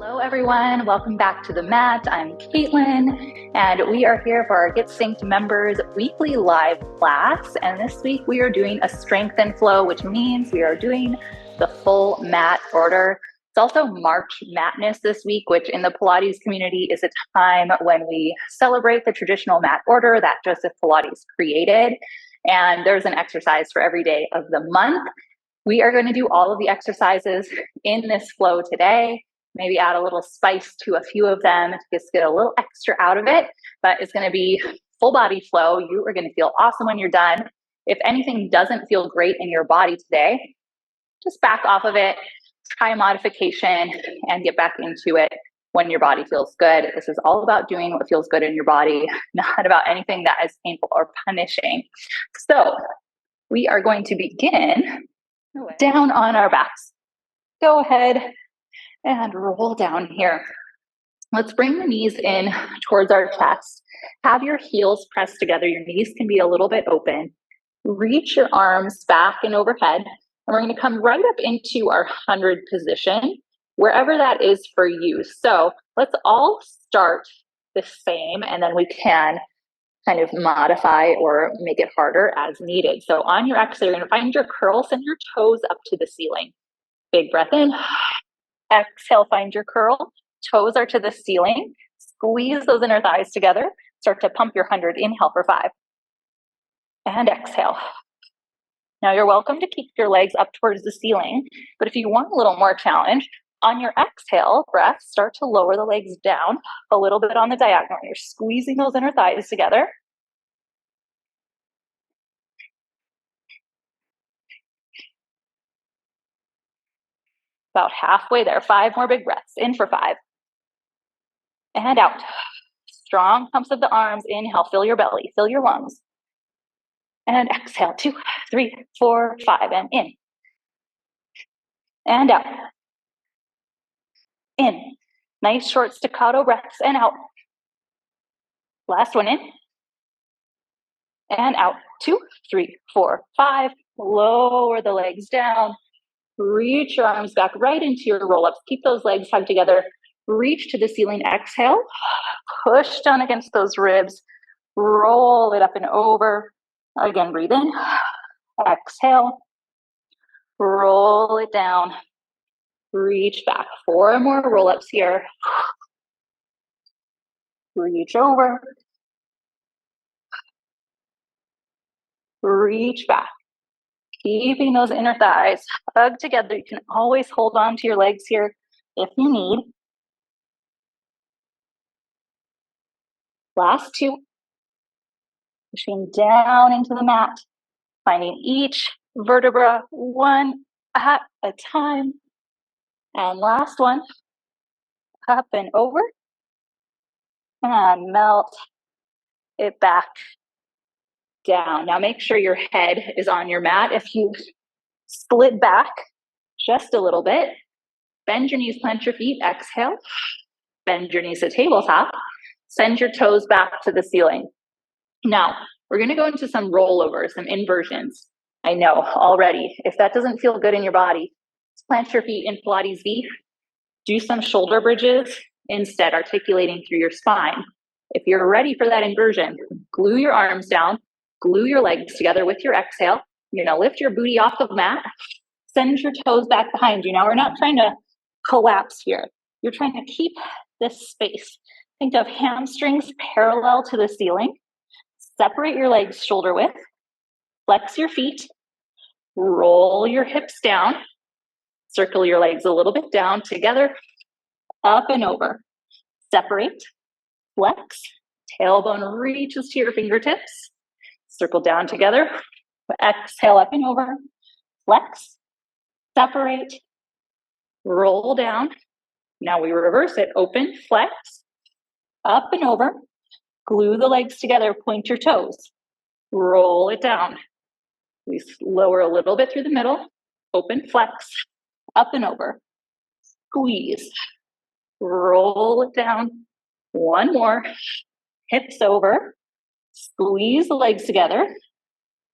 Hello everyone, welcome back to the mat. I'm Caitlin and we are here for our Get Synced members weekly live class. And this week we are doing a strength and flow, which means we are doing the full mat order. It's also March MATness this week, which in the Pilates community is a time when we celebrate the traditional mat order that Joseph Pilates created. And there's an exercise for every day of the month. We are going to do all of the exercises in this flow today. Maybe add a little spice to a few of them to just get a little extra out of it, but it's going to be full body flow. You are going to feel awesome when you're done. If anything doesn't feel great in your body today, just back off of it, try a modification, and get back into it when your body feels good. This is all about doing what feels good in your body, not about anything that is painful or punishing. So we are going to begin down on our backs. Go ahead and roll down here. Let's bring the knees in towards our chest. Have your heels pressed together. Your knees can be a little bit open. Reach your arms back and overhead. And we're going to come right up into our 100 position, wherever that is for you. So let's all start the same, and then we can kind of modify or make it harder as needed. So on your exhale, you're going to find your curl, send your toes up to the ceiling. Big breath in. Exhale, find your curl. Toes are to the ceiling. Squeeze those inner thighs together. Start to pump your 100. Inhale for 5. And exhale. Now you're welcome to keep your legs up towards the ceiling, but if you want a little more challenge, on your exhale breath, start to lower the legs down a little bit on the diagonal. You're squeezing those inner thighs together. About halfway there. 5 more big breaths. In for 5. And out. Strong pumps of the arms. Inhale, fill your belly, fill your lungs. And exhale, 2, 3, 4, 5, and in. And out. In. Nice short staccato breaths, and out. Last one in. And out. 2, 3, 4, 5. Lower the legs down. Reach your arms back right into your roll-ups. Keep those legs hugged together. Reach to the ceiling. Exhale. Push down against those ribs. Roll it up and over. Again, breathe in. Exhale. Roll it down. Reach back. 4 more roll-ups here. Reach over. Reach back. Keeping those inner thighs hugged together. You can always hold on to your legs here if you need. Last 2. Pushing down into the mat. Finding each vertebra one at a time. And last one. Up and over. And melt it back down. Now make sure your head is on your mat. If you split back just a little bit, bend your knees, plant your feet, exhale. Bend your knees to tabletop. Send your toes back to the ceiling. Now, we're going to go into some rollovers, some inversions. I know already, if that doesn't feel good in your body, plant your feet in Pilates V. Do some shoulder bridges instead, articulating through your spine. If you're ready for that inversion, glue your arms down, glue your legs together with your exhale. You're going to lift your booty off the mat, send your toes back behind you. Now, we're not trying to collapse here. You're trying to keep this space. Think of hamstrings parallel to the ceiling. Separate your legs shoulder width. Flex your feet. Roll your hips down. Circle your legs a little bit down together. Up and over. Separate. Flex. Tailbone reaches to your fingertips. Circle down together. Exhale up and over. Flex. Separate. Roll down. Now we reverse it. Open, flex. Up and over. Glue the legs together. Point your toes. Roll it down. We lower a little bit through the middle. Open, flex. Up and over. Squeeze. Roll it down. One more. Hips over. Squeeze the legs together.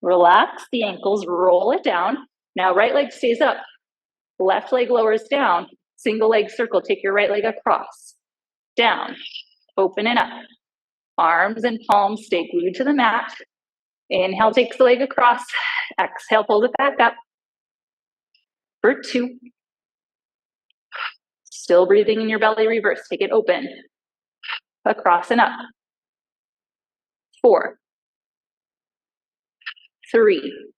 Relax the ankles. Roll it down. Now right leg stays up. Left leg lowers down. Single leg circle, take your right leg across, down, open it up. Arms and palms stay glued to the mat. Inhale, takes the leg across. Exhale, pulls it back up. For 2. Still breathing in your belly, reverse. Take it open. Across and up. 4, 3,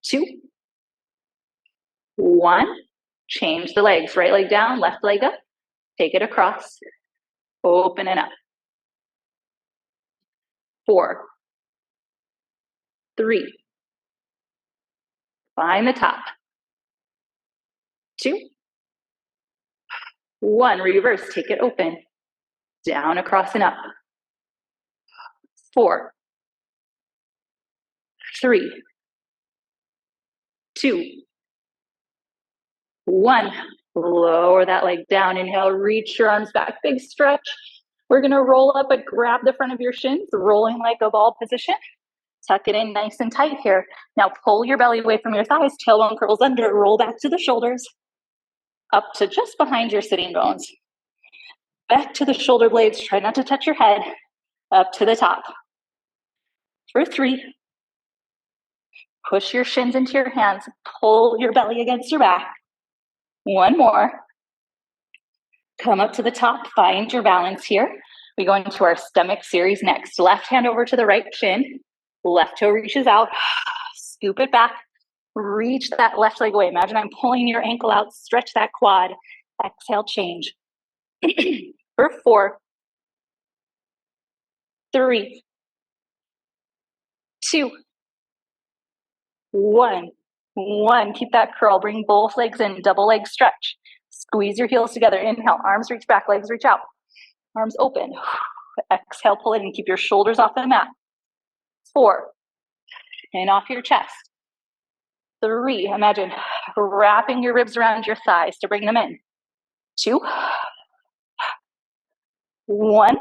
2, 1. Change the legs. Right leg down, left leg up. Take it across. Open it up. 4, 3. Find the top. 2, 1. Reverse. Take it open. Down, across, and up. 4, 3, 2, 1. Lower that leg down. Inhale, reach your arms back. Big stretch. We're going to roll up and grab the front of your shins, rolling like a ball position. Tuck it in nice and tight here. Now pull your belly away from your thighs. Tailbone curls under. Roll back to the shoulders. Up to just behind your sitting bones. Back to the shoulder blades. Try not to touch your head. Up to the top. For 3. Push your shins into your hands. Pull your belly against your back. 1 more. Come up to the top. Find your balance here. We go into our stomach series next. Left hand over to the right shin. Left toe reaches out. Scoop it back. Reach that left leg away. Imagine I'm pulling your ankle out. Stretch that quad. Exhale, change. For 4, 3, 2, 1. 1. Keep that curl. Bring both legs in. Double leg stretch. Squeeze your heels together. Inhale. Arms reach back. Legs reach out. Arms open. Exhale, pull it in. Keep your shoulders off the mat. 4. And off your chest. 3. Imagine wrapping your ribs around your thighs to bring them in. 2. 1.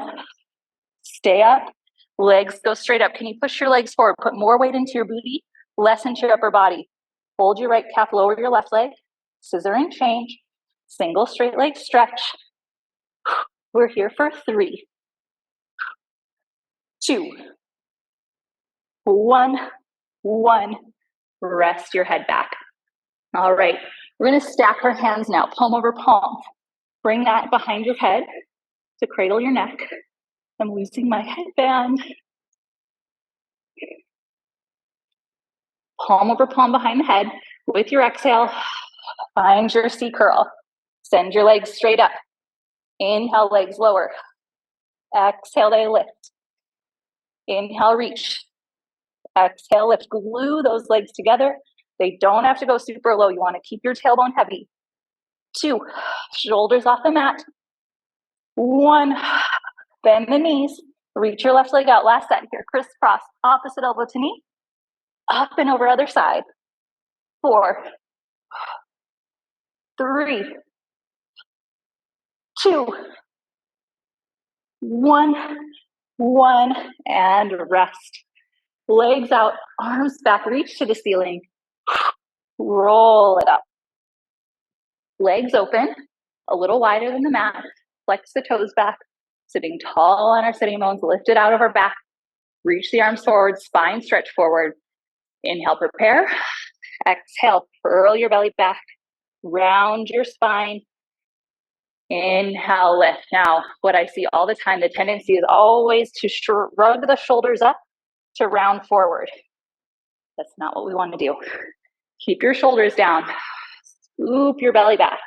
Stay up. Legs go straight up. Can you push your legs forward? Put more weight into your booty, less into your upper body. Hold your right calf, lower your left leg. Scissor and change. Single straight leg stretch. We're here for 3, 2, 1. 1. Rest your head back. All right. We're going to stack our hands now, palm over palm. Bring that behind your head to cradle your neck. I'm loosening my headband. Palm over palm behind the head. With your exhale, find your C curl. Send your legs straight up. Inhale, legs lower. Exhale, they lift. Inhale, reach. Exhale, lift. Glue those legs together. They don't have to go super low. You want to keep your tailbone heavy. 2, shoulders off the mat. 1, bend the knees. Reach your left leg out. Last set here. Crisscross. Opposite elbow to knee. Up and over other side. 4, 3, 2, 1. 1. And rest. Legs out. Arms back. Reach to the ceiling. Roll it up. Legs open. A little wider than the mat. Flex the toes back. Sitting tall on our sitting bones. Lift it out of our back. Reach the arms forward. Spine stretch forward. Inhale, prepare. Exhale, curl your belly back. Round your spine. Inhale, lift. Now, what I see all the time, the tendency is always to shrug the shoulders up to round forward. That's not what we want to do. Keep your shoulders down. Scoop your belly back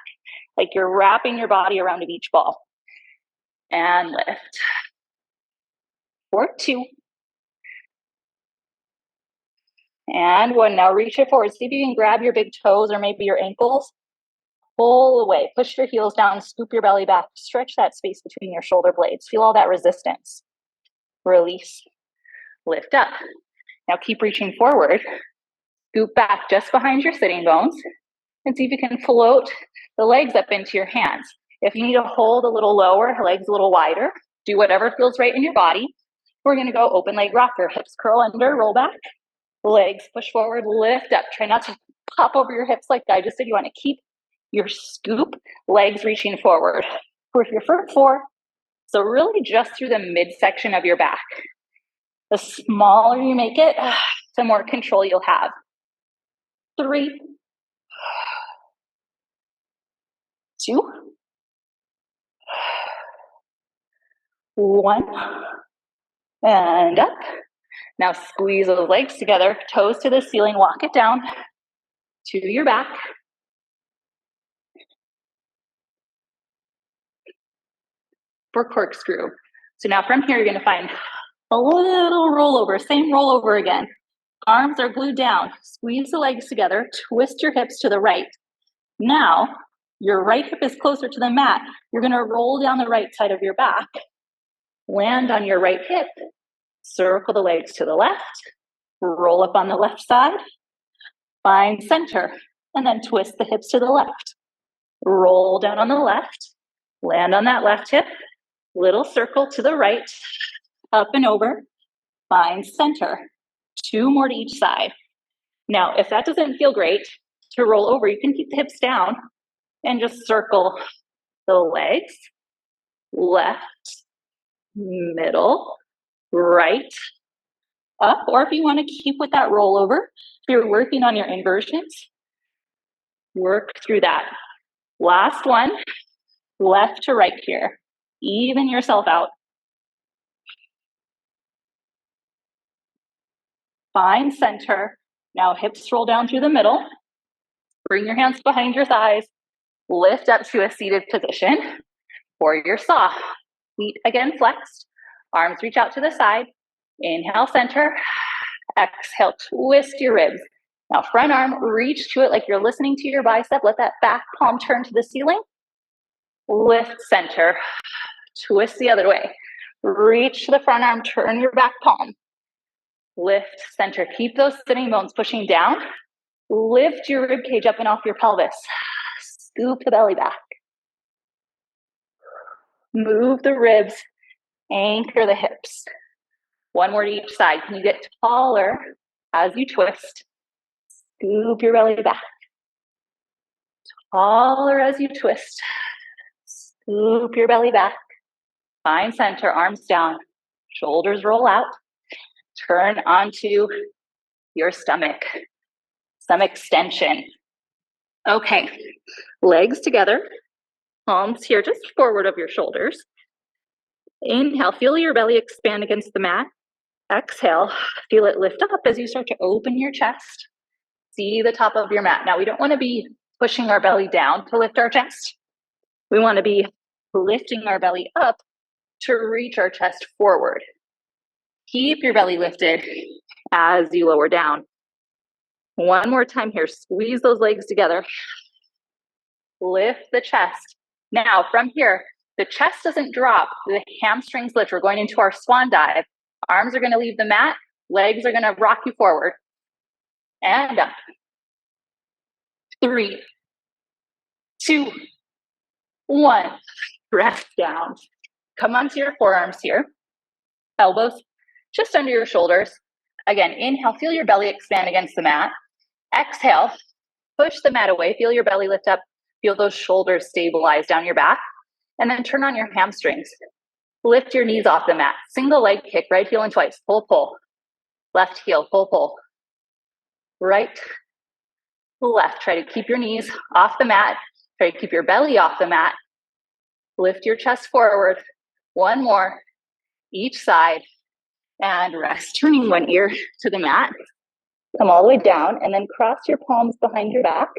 like you're wrapping your body around a beach ball. And lift. For 2. And 1. Now reach it forward. See if you can grab your big toes or maybe your ankles. Pull away. Push your heels down. Scoop your belly back. Stretch that space between your shoulder blades. Feel all that resistance. Release. Lift up. Now keep reaching forward. Scoop back just behind your sitting bones. And see if you can float the legs up into your hands. If you need to hold a little lower, legs a little wider, do whatever feels right in your body. We're going to go open leg rocker. Hips curl under, roll back. Legs push forward, lift up. Try not to pop over your hips like I just did. You want to keep your scoop, legs reaching forward. For your first 4, so really just through the midsection of your back. The smaller you make it, the more control you'll have. 3, 2, 1, and up. Now squeeze those legs together, toes to the ceiling, walk it down to your back. For corkscrew. So now from here, you're gonna find a little rollover, same rollover again. Arms are glued down, squeeze the legs together, twist your hips to the right. Now, your right hip is closer to the mat. You're gonna roll down the right side of your back, land on your right hip, circle the legs to the left, roll up on the left side, find center, and then twist the hips to the left. Roll down on the left, land on that left hip, little circle to the right, up and over, find center. 2 more to each side. Now, if that doesn't feel great to roll over, you can keep the hips down and just circle the legs, left, middle, right, up, or if you want to keep with that rollover, if you're working on your inversions, work through that. Last one, left to right here. Even yourself out. Find center. Now hips roll down through the middle. Bring your hands behind your thighs. Lift up to a seated position for your saw. Feet again flexed. Arms reach out to the side. Inhale, center. Exhale, twist your ribs. Now front arm, reach to it like you're listening to your bicep. Let that back palm turn to the ceiling. Lift center. Twist the other way. Reach to the front arm, turn your back palm. Lift center. Keep those sitting bones pushing down. Lift your rib cage up and off your pelvis. Scoop the belly back. Move the ribs. Anchor the hips. 1 more to each side. Can you get taller as you twist? Scoop your belly back. Taller as you twist. Scoop your belly back. Find center, arms down. Shoulders roll out. Turn onto your stomach. Some extension. Okay, legs together. Palms here just forward of your shoulders. Inhale, feel your belly expand against the mat. Exhale, feel it lift up as you start to open your chest. See the top of your mat. Now, we don't want to be pushing our belly down to lift our chest. We want to be lifting our belly up to reach our chest forward. Keep your belly lifted as you lower down. 1 more time here. Squeeze those legs together. Lift the chest. Now, from here, the chest doesn't drop. The hamstrings lift. We're going into our swan dive. Arms are going to leave the mat. Legs are going to rock you forward. And up. 3, 2, 1. Rest down. Come onto your forearms here. Elbows just under your shoulders. Again, inhale, feel your belly expand against the mat. Exhale, push the mat away. Feel your belly lift up. Feel those shoulders stabilize down your back. And then turn on your hamstrings. Lift your knees off the mat. Single leg kick, right heel and twice. Pull, pull. Left heel, pull, pull. Right, left. Try to keep your knees off the mat. Try to keep your belly off the mat. Lift your chest forward. 1 more, each side. And rest. Turning one ear to the mat. Come all the way down and then cross your palms behind your back.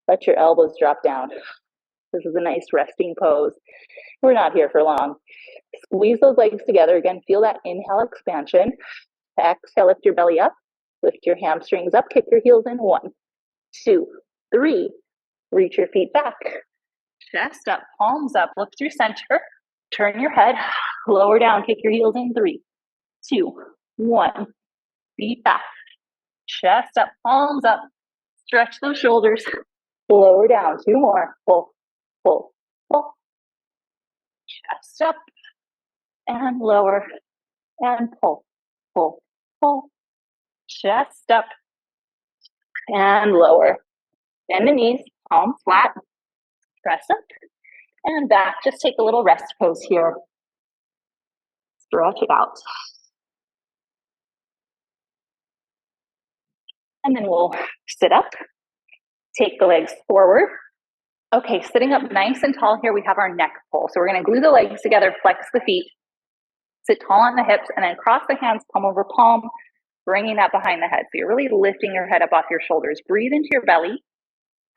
Let your elbows drop down. This is a nice resting pose. We're not here for long. Squeeze those legs together. Again, feel that inhale expansion. Exhale, lift your belly up. Lift your hamstrings up. Kick your heels in. 1, 2, 3. Reach your feet back. Chest up, palms up. Look through center. Turn your head. Lower down. Kick your heels in. 3, 2, 1. Feet back. Chest up, palms up. Stretch those shoulders. Lower down. 2 more. Pull, pull, pull. Chest up and lower and pull, pull, pull. Chest up and lower. Bend the knees, palms flat. Press up and back. Just take a little rest pose here. Stretch it out. And then we'll sit up, take the legs forward. Okay, sitting up nice and tall here, we have our neck pull. So we're gonna glue the legs together, flex the feet, sit tall on the hips, and then cross the hands palm over palm, bringing that behind the head. So you're really lifting your head up off your shoulders. Breathe into your belly.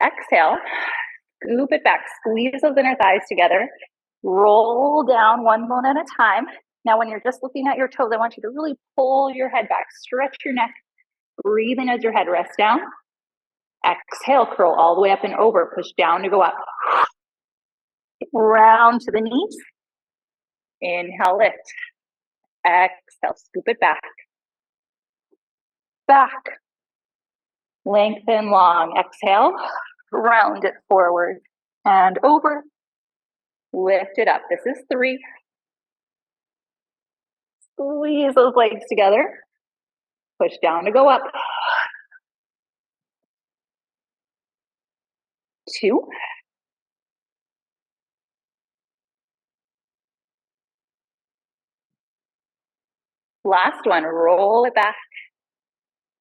Exhale, scoop it back, squeeze those inner thighs together. Roll down one bone at a time. Now, when you're just looking at your toes, I want you to really pull your head back, stretch your neck, breathe in as your head rests down. Exhale, curl all the way up and over, push down to go up. Round to the knees. Inhale, lift. Exhale, scoop it back. Back. Lengthen long. Exhale, round it forward and over. Lift it up. This is 3. Squeeze those legs together. Push down to go up. 2. Last one, roll it back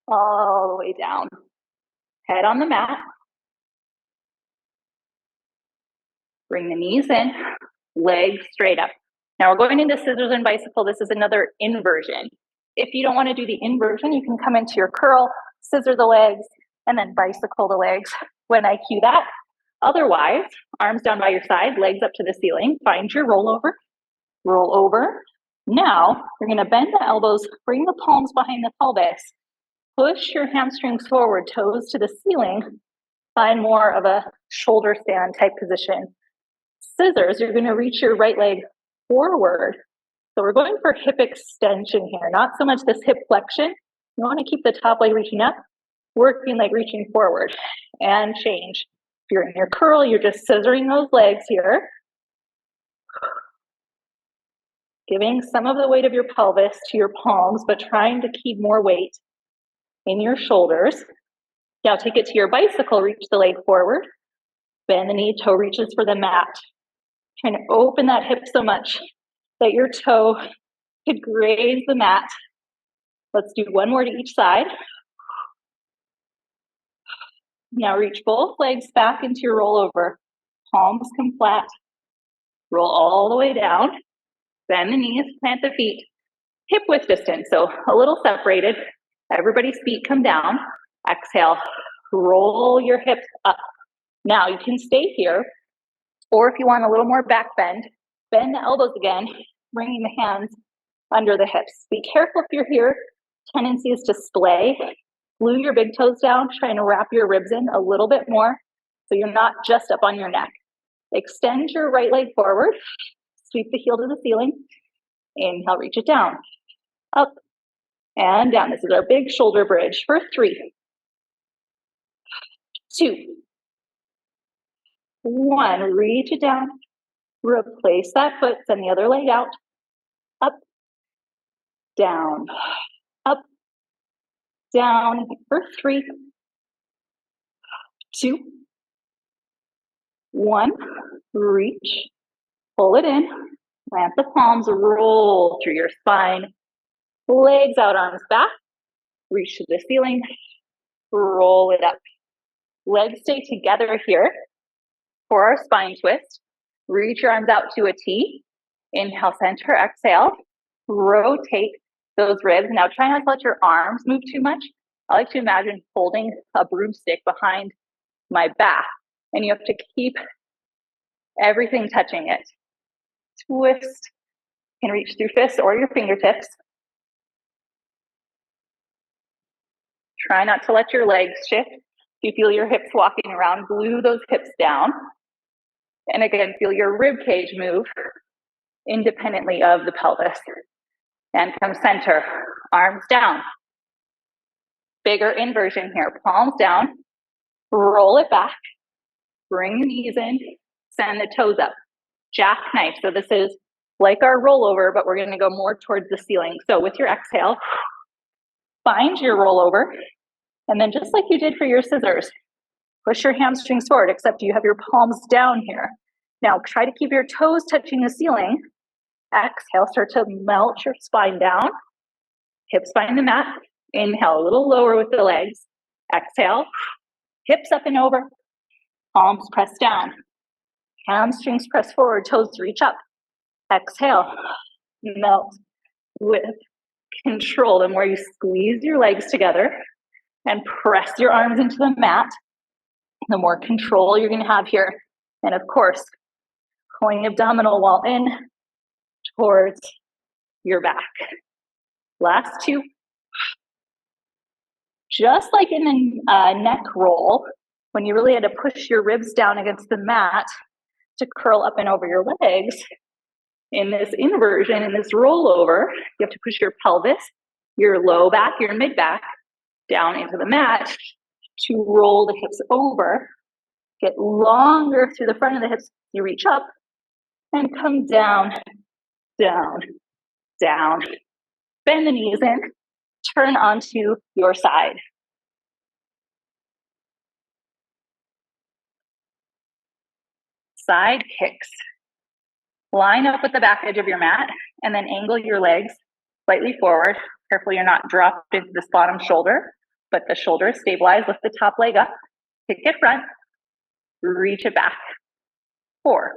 all the way down. Head on the mat. Bring the knees in, legs straight up. Now we're going into scissors and bicycle. This is another inversion. If you don't want to do the inversion, you can come into your curl, scissor the legs, and then bicycle the legs when I cue that. Otherwise, arms down by your side, legs up to the ceiling. Find your rollover, roll over. Now, you're going to bend the elbows, bring the palms behind the pelvis, push your hamstrings forward, toes to the ceiling. Find more of a shoulder stand type position. Scissors, you're going to reach your right leg forward. So we're going for hip extension here, not so much this hip flexion. You want to keep the top leg reaching up, working like reaching forward, and change. If you're in your curl, you're just scissoring those legs here. Giving some of the weight of your pelvis to your palms, but trying to keep more weight in your shoulders. Now take it to your bicycle, reach the leg forward, bend the knee, toe reaches for the mat. Trying to open that hip so much that your toe could graze the mat. Let's do one more to each side. Now reach both legs back into your rollover. Palms come flat. Roll all the way down. Bend the knees, plant the feet. Hip width distance, so a little separated. Everybody's feet come down. Exhale, roll your hips up. Now you can stay here, or if you want a little more back bend the elbows again, bringing the hands under the hips. Be careful if you're here. Tendency is to splay. Glue your big toes down, trying to wrap your ribs in a little bit more so you're not just up on your neck. Extend your right leg forward. Sweep the heel to the ceiling. Inhale, reach it down. Up and down. This is our big shoulder bridge for 3, 2, 1. Reach it down. Replace that foot. Send the other leg out. Up, down, up, down for 3, 2, 1. Reach. Pull it in. Plant the palms. Roll through your spine. Legs out, arms back. Reach to the ceiling. Roll it up. Legs stay together here for our spine twist. Reach your arms out to a T. Inhale, center, exhale. Rotate those ribs. Now try not to let your arms move too much. I like to imagine holding a broomstick behind my back, and you have to keep everything touching it. Twist. You can reach through fists or your fingertips. Try not to let your legs shift. If you feel your hips walking around, glue those hips down. And again, feel your rib cage move independently of the pelvis. And come center, arms down. Bigger inversion here, palms down. Roll it back. Bring the knees in. Send the toes up. Jackknife. So this is like our rollover, but we're going to go more towards the ceiling. So with your exhale, find your rollover. And then just like you did for your scissors, Push your hamstrings forward, except you have your palms down here. Now try to keep your toes touching the ceiling. Exhale, start to melt your spine down. Hips find the mat. Inhale, a little lower with the legs. Exhale, hips up and over. Palms press down. Hamstrings press forward, toes reach up. Exhale, melt with control. The more you squeeze your legs together and press your arms into the mat, the more control you're going to have here. And of course, pulling the abdominal wall in towards your back. Last two. Just like in a neck roll, when you really had to push your ribs down against the mat to curl up and over your legs, in this inversion, in this rollover, you have to push your pelvis, your low back, your mid back down into the mat to roll the hips over, get longer through the front of the hips. You reach up and come down, down, down. Bend the knees in, turn onto your side. Side kicks. Line up with the back edge of your mat and then angle your legs slightly forward. Careful you're not dropped into this bottom shoulder, but the shoulder is stabilized. Lift the top leg up, kick it front, reach it back. 4,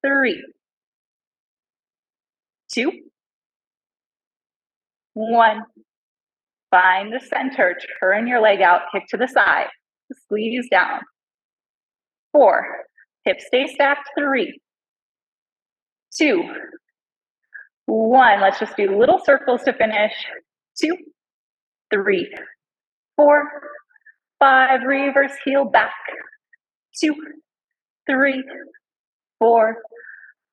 3, 2, 1. Find the center, turn your leg out, kick to the side, squeeze down. 4, hips stay stacked. 3, 2, 1. Let's just do little circles to finish. 2, 3, 4, 5. Reverse heel back. 2, 3, 4,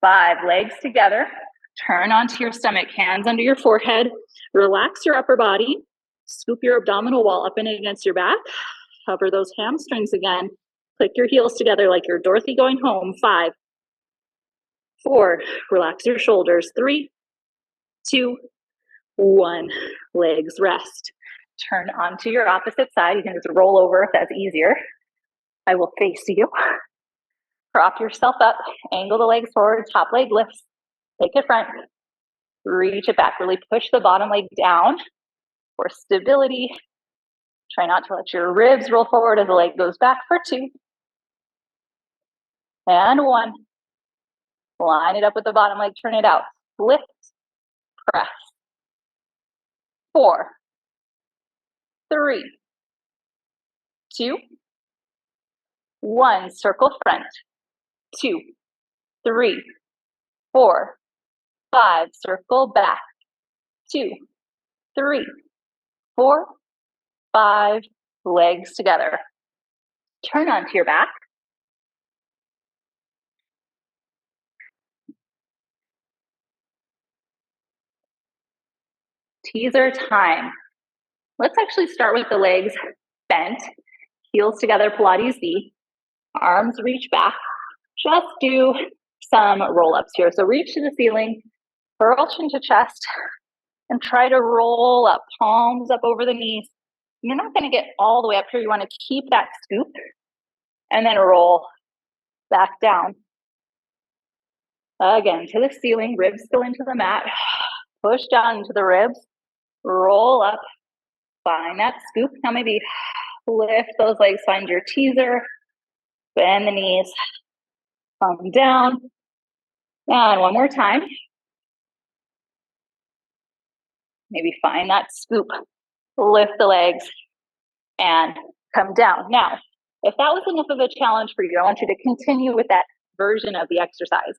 5. Legs together. Turn onto your stomach, hands under your forehead. Relax your upper body. Scoop your abdominal wall up and against your back. Cover those hamstrings again. Click your heels together like you're Dorothy going home. 5, 4. Relax your shoulders. 3, 2, 1. Legs rest. Turn onto your opposite side. You can just roll over if that's easier. I will face you. Prop yourself up. Angle the legs forward. Top leg lifts. Take it front. Reach it back. Really push the bottom leg down for stability. Try not to let your ribs roll forward as the leg goes back for 2. And 1. Line it up with the bottom leg. Turn it out. Lift. Press. 4, 3, 2, 1. Circle front. 2, 3, 4, 5. Circle back. 2, 3, 4, 5. Legs together. Turn onto your back. Teaser time. Let's actually start with the legs bent, heels together, Pilates V. Arms reach back. Just do some roll-ups here. So reach to the ceiling, curl chin to chest, and try to roll up, palms up over the knees. You're not going to get all the way up here. You want to keep that scoop and then roll back down. Again, to the ceiling, ribs still into the mat. Push down into the ribs, roll up, find that scoop. Now maybe lift those legs, find your teaser, bend the knees, come down. And one more time. Maybe find that scoop, lift the legs, and come down. Now, if that was enough of a challenge for you, I want you to continue with that version of the exercise.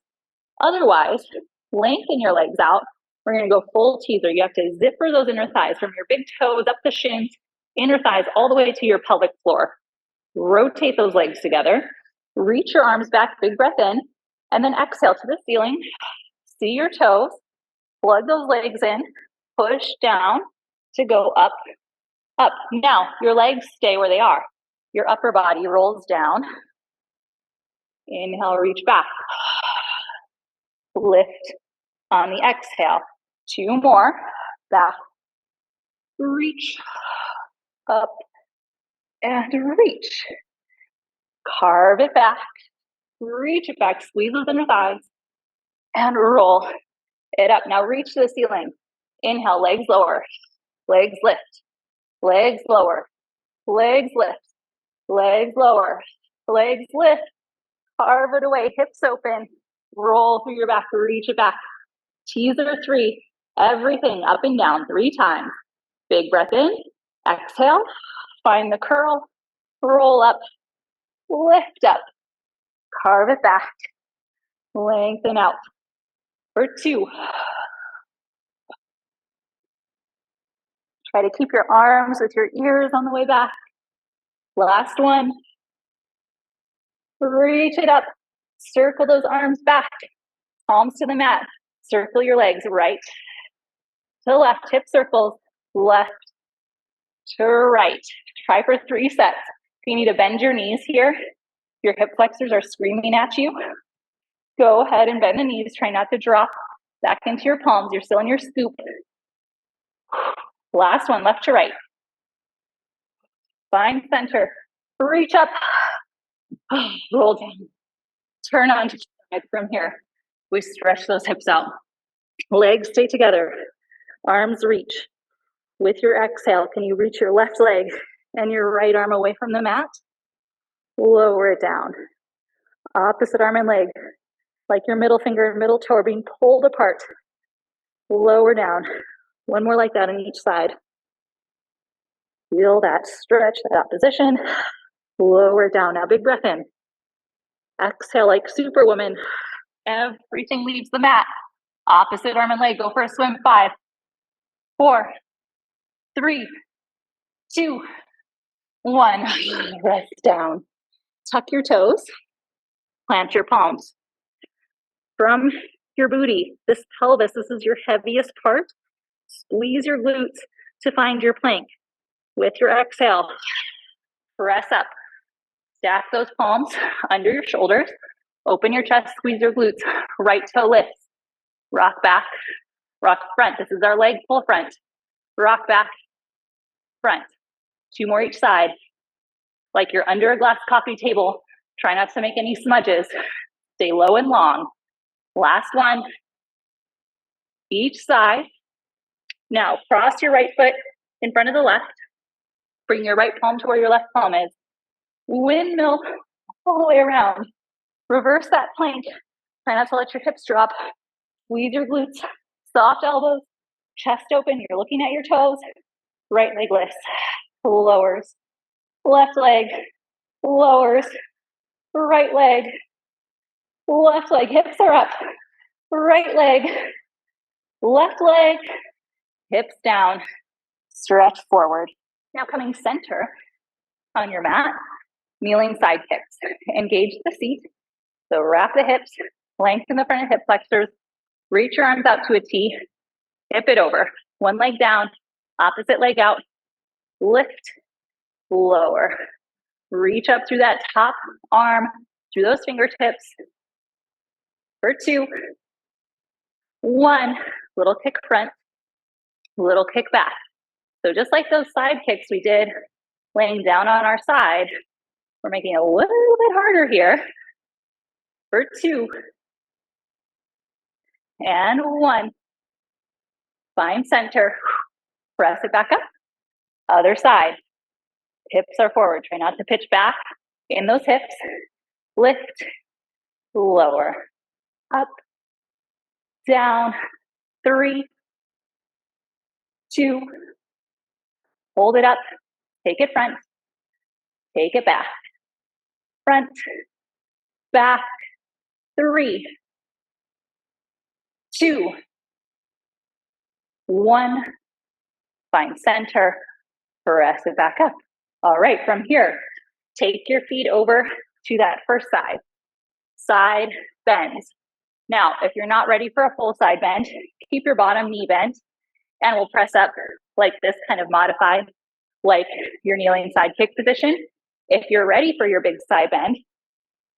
Otherwise, lengthen your legs out. We're going to go full teaser. You have to zipper those inner thighs from your big toes up the shins, inner thighs all the way to your pelvic floor. Rotate those legs together. Reach your arms back, big breath in, and then exhale to the ceiling. See your toes. Plug those legs in. Push down to go up, up. Now, your legs stay where they are. Your upper body rolls down. Inhale, reach back. Lift on the exhale. 2 more. Back. Reach. Up. and reach. Carve it back, reach it back, squeeze those inner thighs, and roll it up. Now reach to the ceiling. Inhale, legs lower, legs lift, legs lower, legs lift, legs lower, legs lift. Carve it away, hips open, roll through your back, reach it back. Teaser 3, everything up and down 3 times. Big breath in, exhale, find the curl, roll up, lift up, carve it back, lengthen out. For 2. Try to keep your arms with your ears on the way back. Last one. Reach it up, circle those arms back, palms to the mat. Circle your legs right to left, hip circles, left to right. Try for 3 sets. If you need to bend your knees here, your hip flexors are screaming at you, go ahead and bend the knees. Try not to drop back into your palms. You're still in your scoop. Last one, left to right. Find center. Reach up. Roll down. Turn onto side from here. We stretch those hips out. Legs stay together. Arms reach. With your exhale, can you reach your left leg and your right arm away from the mat? Lower it down. Opposite arm and leg, like your middle finger and middle toe are being pulled apart. Lower down. One more like that on each side. Feel that stretch, that opposition. Lower down. Now big breath in. Exhale like Superwoman. Everything leaves the mat. Opposite arm and leg. Go for a swim. 5, 4, 3, 2, 1. Rest down. Tuck your toes. Plant your palms. From your booty, this pelvis, this is your heaviest part. Squeeze your glutes to find your plank. With your exhale, press up. Stack those palms under your shoulders. Open your chest, squeeze your glutes. Right toe lifts. Rock back, rock front. This is our leg pull front. Rock back, front. 2 more each side. Like you're under a glass coffee table. Try not to make any smudges. Stay low and long. Last one. Each side. Now cross your right foot in front of the left. Bring your right palm to where your left palm is. Windmill all the way around. Reverse that plank. Try not to let your hips drop. Squeeze your glutes. Soft elbows. Chest open. You're looking at your toes. Right leg lifts. Lowers. Left leg. Lowers. Right leg. Left leg. Hips are up. Right leg. Left leg. Hips down. Stretch forward. Now coming center on your mat. Kneeling side kicks. Engage the seat. So wrap the hips. Lengthen the front of hip flexors. Reach your arms out to a T. Hip it over. One leg down. Opposite leg out. Lift. Lower. Reach up through that top arm. Through those fingertips. For 2. 1. Little kick front. Little kick back. So just like those side kicks we did, laying down on our side, we're making it a little bit harder here. For 2. And 1. Find center. Press it back up. Other side. Hips are forward. Try not to pitch back in those hips. Lift. Lower. Up. Down. 3, 2. Hold it up. Take it front. Take it back. Front. Back. 3, 2, 1. Find center. Press it back up. All right, from here, take your feet over to that first side. Side bends. Now, if you're not ready for a full side bend, keep your bottom knee bent, and we'll press up like this, kind of modified, like your kneeling side kick position. If you're ready for your big side bend,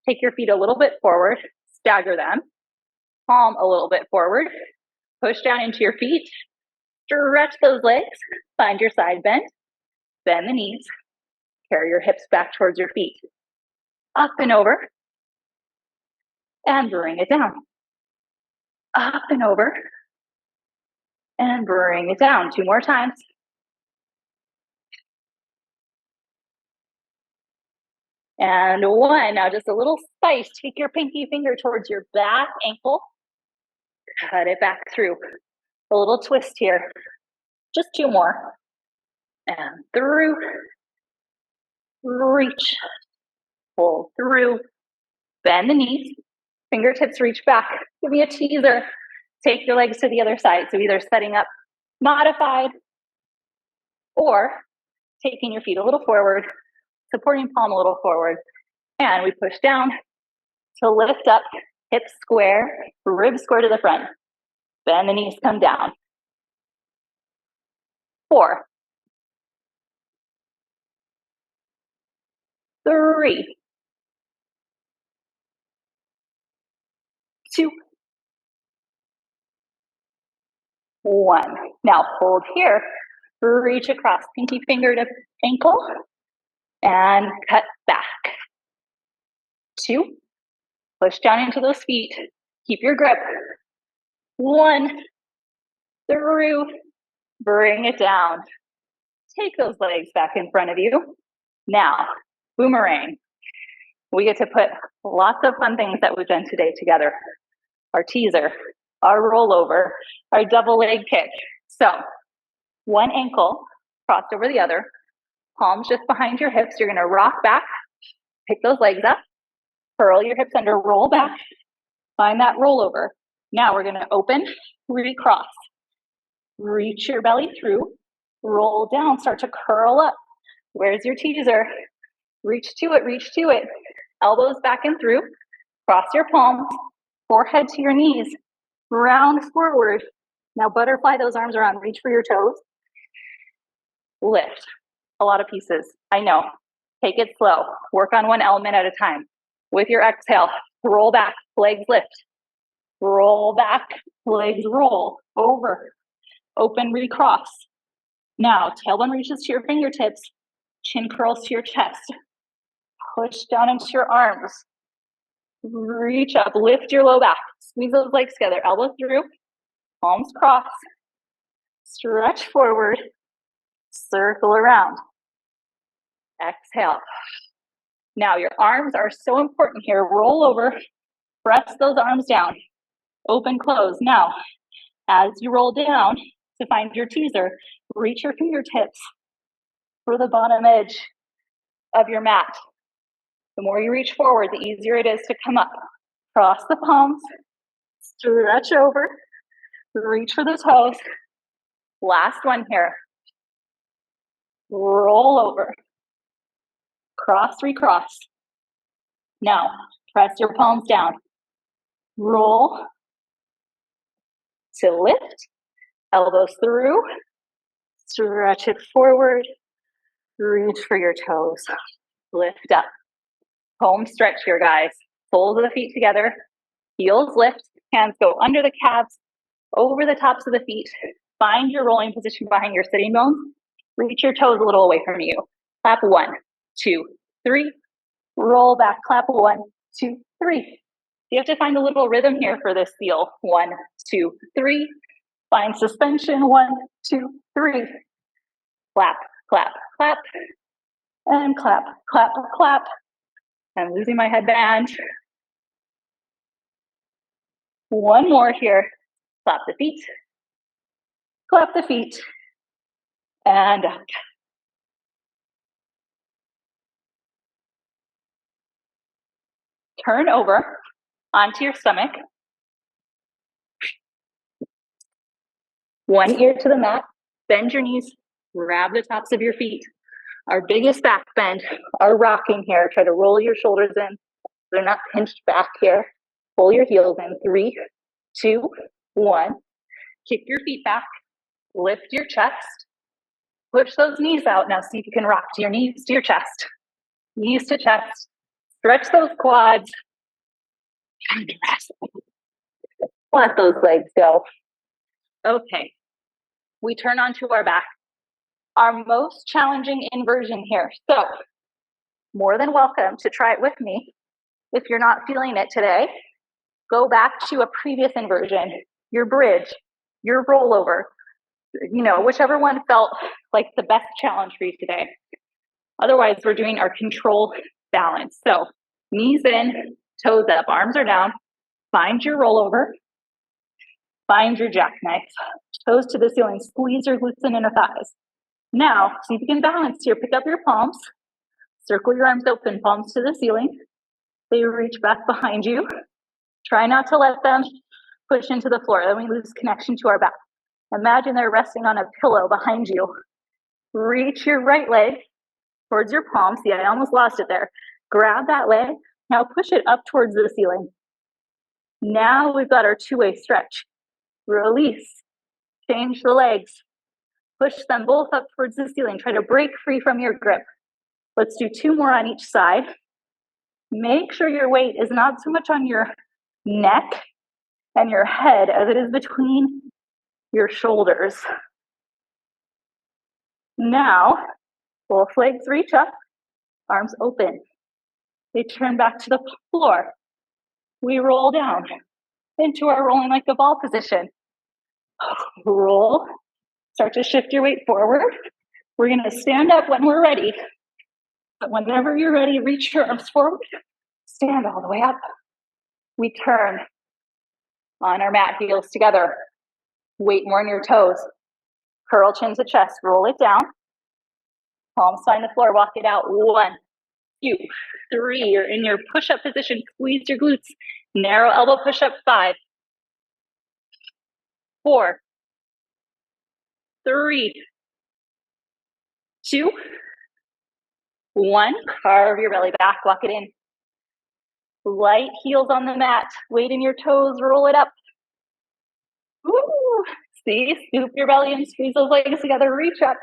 take your feet a little bit forward, stagger them, palm a little bit forward, push down into your feet, stretch those legs, find your side bend the knees, Carry your hips back towards your feet. Up and over. And bring it down. Up and over. And bring it down. 2 more times. And 1. Now just a little spice. Take your pinky finger towards your back ankle. Cut it back through. A little twist here. Just 2 more. And through. Reach. Pull through. Bend the knees. Fingertips reach back. Give me a teaser. Take your legs to the other side. So either setting up modified or taking your feet a little forward, supporting palm a little forward. And we push down to lift up, hips square, ribs square to the front. Bend the knees, come down. 4, 3, 2, 1. Now hold here. Reach across, pinky finger to ankle, and cut back. 2, push down into those feet. Keep your grip. 1, through, bring it down. Take those legs back in front of you. Now, boomerang. We get to put lots of fun things that we've done today together. Our teaser, our rollover, our double leg kick. So, one ankle crossed over the other, palms just behind your hips. You're gonna rock back, pick those legs up, curl your hips under, roll back, find that rollover. Now we're gonna open, recross. Reach your belly through, roll down, start to curl up. Where's your teaser? Reach to it, reach to it. Elbows back and through, cross your palms, forehead to your knees, round forward. Now butterfly those arms around, reach for your toes. Lift. A lot of pieces, I know. Take it slow. Work on one element at a time. With your exhale, roll back, legs lift. Roll back, legs roll, over. Open, recross. Now, tailbone reaches to your fingertips, chin curls to your chest. Push down into your arms. Reach up, lift your low back. Squeeze those legs together, elbows through, palms cross. Stretch forward, circle around. Exhale. Now your arms are so important here. Roll over, press those arms down. Open, close. Now, as you roll down to find your teaser, reach your fingertips for the bottom edge of your mat. The more you reach forward, the easier it is to come up. Cross the palms, stretch over, reach for the toes. Last one here. Roll over. Cross, recross. Now, press your palms down. Roll to lift, elbows through, stretch it forward, reach for your toes, lift up. Home stretch here, guys. Soles of the feet together, heels lift, hands go under the calves, over the tops of the feet. Find your rolling position behind your sitting bones. Reach your toes a little away from you. Clap 1, 2, 3. Roll back, clap 1, 2, 3. You have to find a little rhythm here for this feel. 1, 2, 3. Find suspension. 1, 2, 3. Clap, clap, clap. And clap, clap, clap. I'm losing my headband. One more here. Clap the feet. Clap the feet. And up. Turn over onto your stomach. One ear to the mat. Bend your knees. Grab the tops of your feet. Our biggest back bend, our rocking here. Try to roll your shoulders in. They're not pinched back here. Pull your heels in. 3, 2, 1. Kick your feet back. Lift your chest. Push those knees out. Now see if you can rock to your knees to your chest. Knees to chest. Stretch those quads. And rest. Let those legs go. Okay. We turn onto our back. Our most challenging inversion here. So more than welcome to try it with me. If you're not feeling it today, go back to a previous inversion, your bridge, your rollover, whichever one felt like the best challenge for you today. Otherwise, we're doing our control balance. So knees in, toes up, arms are down. Find your rollover. Find your jackknife. Toes to the ceiling. Squeeze your glutes and inner thighs. Now, see if you can balance here. Pick up your palms. Circle your arms open, palms to the ceiling. They reach back behind you. Try not to let them push into the floor. Then we lose connection to our back. Imagine they're resting on a pillow behind you. Reach your right leg towards your palm. See, I almost lost it there. Grab that leg. Now push it up towards the ceiling. Now we've got our two-way stretch. Release. Change the legs. Push them both up towards the ceiling. Try to break free from your grip. Let's do 2 more on each side. Make sure your weight is not so much on your neck and your head as it is between your shoulders. Now, both legs reach up, arms open. They turn back to the floor. We roll down into our rolling like a ball position. Roll. Start to shift your weight forward. We're going to stand up when we're ready. But whenever you're ready, reach your arms forward. Stand all the way up. We turn on our mat, heels together. Weight more on your toes. Curl chin to chest. Roll it down. Palms find the floor. Walk it out. 1, 2, 3. You're in your push-up position. Squeeze your glutes. Narrow elbow push-up. 5, 4, 3, 2, 1. Carve your belly back. Walk it in. Light heels on the mat. Weight in your toes. Roll it up. Ooh. See, scoop your belly and squeeze those legs together. Reach up.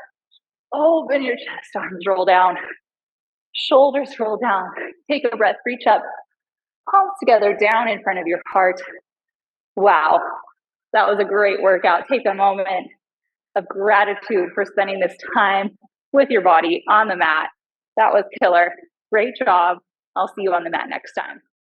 Open your chest. Arms roll down. Shoulders roll down. Take a breath. Reach up. Palms together down in front of your heart. Wow. That was a great workout. Take a moment of gratitude for spending this time with your body on the mat. That was killer. Great job. I'll see you on the mat next time.